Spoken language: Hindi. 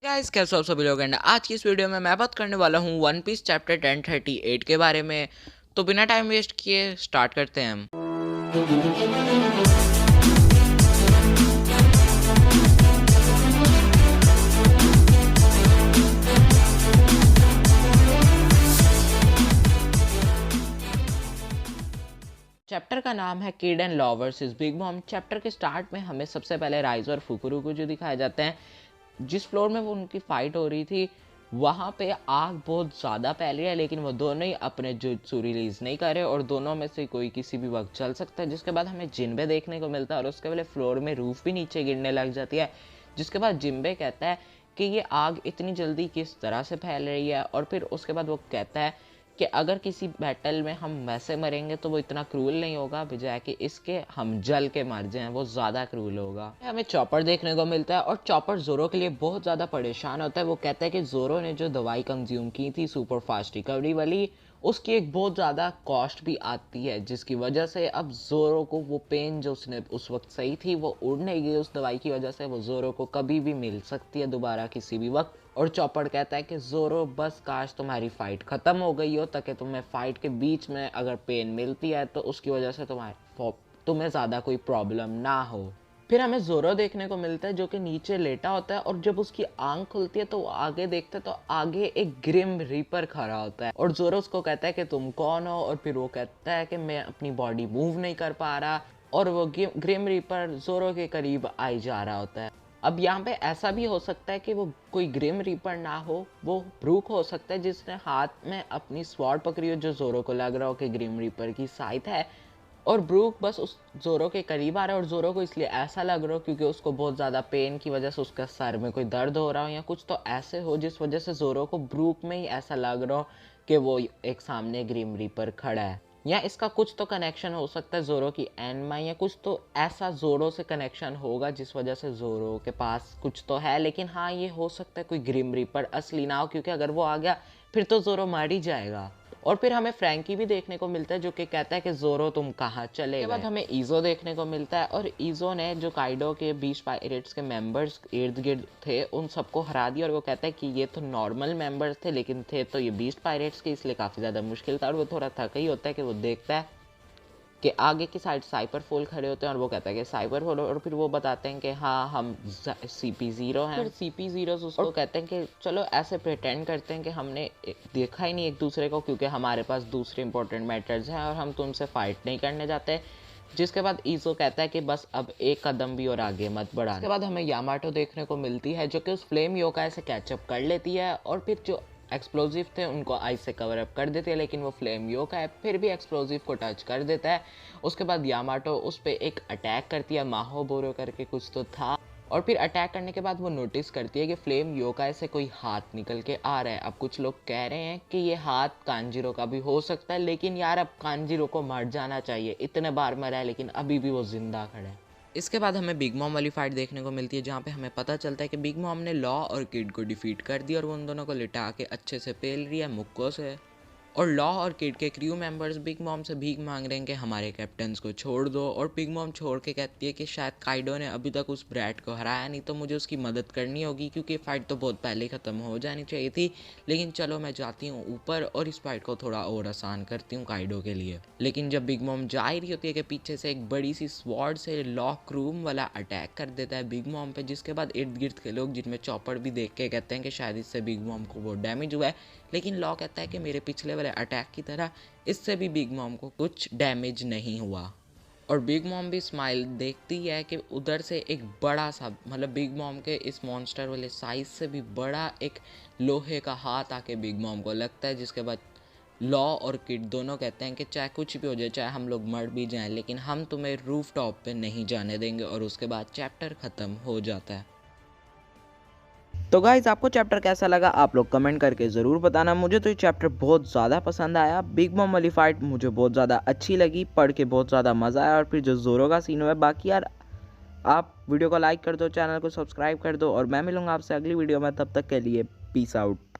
गाइस कैसे हो आप सभी लोग। एंड आज की इस वीडियो में मैं बात करने वाला हूँ वन पीस चैप्टर 1038 के बारे में। तो बिना टाइम वेस्ट किए स्टार्ट करते हैं हम। चैप्टर का नाम है kid and law versus big mom. Chapter के स्टार्ट में हमें सबसे पहले राइज और फुकुरू को जो दिखाए जाते हैं, जिस फ्लोर में वो उनकी फाइट हो रही थी वहाँ पे आग बहुत ज़्यादा फैल रही है, लेकिन वो दोनों ही अपने जुत्सु रिलीज नहीं कर रहे और दोनों में से कोई किसी भी वक्त चल सकता है। जिसके बाद हमें जिन्बे देखने को मिलता है और उसके पहले फ्लोर में रूफ भी नीचे गिरने लग जाती है। जिसके बाद जिन्बे कहता है कि ये आग इतनी जल्दी किस तरह से फैल रही है, और फिर उसके बाद वो कहता है कि अगर किसी बैटल में हम वैसे मरेंगे तो वो इतना क्रूल नहीं होगा, बजाय कि इसके हम जल के मर जाएं वो ज़्यादा क्रूल होगा। हमें चॉपर देखने को मिलता है और चॉपर जोरो के लिए बहुत ज़्यादा परेशान होता है। वो कहता है कि जोरो ने जो दवाई कंज्यूम की थी सुपर फास्ट रिकवरी वाली, उसकी एक बहुत ज़्यादा कॉस्ट भी आती है, जिसकी वजह से अब जोरो को वो पेन जो उसने उस वक्त सही थी वो उड़ नहीं गई उस दवाई की वजह से। वो जोरो को कभी भी मिल सकती है दोबारा किसी भी वक्त। और चॉपर कहता है कि जोरो बस काश तुम्हारी फाइट ख़त्म हो गई हो, ताकि तुम्हें फाइट के बीच में अगर पेन मिलती है तो उसकी वजह से तुम्हें ज़्यादा कोई प्रॉब्लम ना हो। फिर हमें जोरो देखने को मिलता है जो कि नीचे लेटा होता है, और जब उसकी आंख खुलती है तो वो आगे देखता है तो आगे एक ग्रिम रीपर खड़ा होता है। और जोरो उसको कहता है कि तुम कौन हो, और फिर वो कहता है कि मैं अपनी बॉडी मूव नहीं कर पा रहा, और वो ग्रिम रीपर जोरो के करीब आई जा रहा होता है। अब यहाँ पे ऐसा भी हो सकता है कि वो कोई ग्रिम रीपर ना हो, वो ब्रूक हो सकता है जिसने हाथ में अपनी स्वॉर्ड पकड़ी हो, जो जोरो को लग रहा हो कि ग्रिम रीपर की साइट है, और ब्रूक बस उस जोरो के करीब आ रहा है। और जोरो को इसलिए ऐसा लग रहा हो क्योंकि उसको बहुत ज़्यादा पेन की वजह से उसका सर में कोई दर्द हो रहा हो या कुछ तो ऐसे हो, जिस वजह से जोरो को ब्रूक में ही ऐसा लग रहा हो कि वो एक सामने ग्रिम रीपर खड़ा है। या इसका कुछ तो कनेक्शन हो सकता है जोरो की एनमा, या कुछ तो ऐसा जोरो से कनेक्शन होगा जिस वजह से जोरो के पास कुछ तो है। लेकिन हाँ, ये हो सकता है कोई ग्रिम रीपर असली ना हो, क्योंकि अगर वो आ गया फिर तो जोरो मर ही जाएगा। और फिर हमें फ्रैंकी भी देखने को मिलता है जो कि कहता है कि जोरो तुम कहाँ चले गए। बाद हमें ईजो देखने को मिलता है, और ईजो ने जो काइडो के 20 पायरेट्स के मेंबर्स इर्द गिर्द थे उन सबको हरा दिया। और वो कहता है कि ये तो नॉर्मल मेंबर्स थे, लेकिन थे तो ये 20 पायरेट्स के, इसलिए काफ़ी ज़्यादा मुश्किल था। और वो थोड़ा थका ही होता है कि वो देखता है कि आगे की साइड साइपर फोल खड़े होते हैं, और वो कहता है कि साइपर फोल, और फिर वो बताते हैं कि हाँ हम CP0 हैं। फिर CP0 उसको कहते हैं कि चलो ऐसे प्रिटेंड करते हैं कि हमने देखा ही नहीं एक दूसरे को, क्योंकि हमारे पास दूसरे इंपॉर्टेंट मैटर्स हैं और हम तुमसे फाइट नहीं करने जाते। जिसके बाद ईजो कहता है कि बस अब एक कदम भी और आगे मत बढ़ा। उसके बाद हमें यामाटो देखने को मिलती है जो कि उस फ्लेम योकाई से कैचअप कर लेती है, और फिर जो एक्सप्लोजिव थे उनको आइस से कवर अप कर देते हैं, लेकिन वो फ्लेम योकाई फिर भी एक्सप्लोजिव को टच कर देता है। उसके बाद यामाटो उस पर एक अटैक करती है, माहोबोरो करके कुछ तो था, और फिर अटैक करने के बाद वो नोटिस करती है कि फ्लेम योकाई से कोई हाथ निकल के आ रहा है। अब कुछ लोग कह रहे हैं कि ये हाथ कांजीरो का भी हो सकता है, लेकिन यार अब कांजीरो को मर जाना चाहिए, इतने बार मरा है लेकिन अभी भी वो जिंदा खड़ा है। इसके बाद हमें बिग मॉम वाली फाइट देखने को मिलती है, जहाँ पे हमें पता चलता है कि बिग मॉम ने लॉ और किड को डिफीट कर दिया, और वो उन दोनों को लिटा के अच्छे से पेल रही है मुक्कों से। और लॉ और किड के क्रू मेंबर्स बिग मॉम से भीख मांग रहे हैं कि हमारे कैप्टन्स को छोड़ दो, और बिग मॉम छोड़ के कहती है कि शायद काइडो ने अभी तक उस ब्रैट को हराया नहीं, तो मुझे उसकी मदद करनी होगी, क्योंकि फ़ाइट तो बहुत पहले ख़त्म हो जानी चाहिए थी। लेकिन चलो मैं जाती हूँ ऊपर और इस फाइट को थोड़ा और आसान करती हूँ काइडो के लिए। लेकिन जब बिग मॉम जा ही रही होती है कि पीछे से एक बड़ी सी स्वॉर्ड से लॉक रूम वाला अटैक कर देता है बिग मॉम पे, जिसके बाद इर्द गिर्द के लोग, जिनमें चॉपर भी देख के कहते हैं कि शायद इससे बिग मॉम को वो डैमेज हुआ है। लेकिन लॉ कहता है कि मेरे पिछले वाले अटैक की तरह इससे भी बिग मॉम को कुछ डैमेज नहीं हुआ। और बिग मॉम भी स्माइल देखती है कि उधर से एक बड़ा सा, मतलब बिग मॉम के इस मॉन्स्टर वाले साइज से भी बड़ा एक लोहे का हाथ आके बिग मॉम को लगता है। जिसके बाद लॉ और किड दोनों कहते हैं कि चाहे कुछ भी हो जाए, चाहे हम लोग मर भी जाएं, लेकिन हम तुम्हें रूफ टॉप पे नहीं जाने देंगे। और उसके बाद चैप्टर ख़त्म हो जाता है। तो गाइज आपको चैप्टर कैसा लगा आप लोग कमेंट करके ज़रूर बताना। मुझे तो ये चैप्टर बहुत ज़्यादा पसंद आया। बिग मॉम वाली फाइट मुझे बहुत ज़्यादा अच्छी लगी, पढ़ के बहुत ज़्यादा मज़ा आया। और फिर जो जोरो का सीन हुआ है, बाकी यार आप वीडियो को लाइक कर दो, चैनल को सब्सक्राइब कर दो, और मैं मिलूँगा आपसे अगली वीडियो में। तब तक के लिए पीस आउट।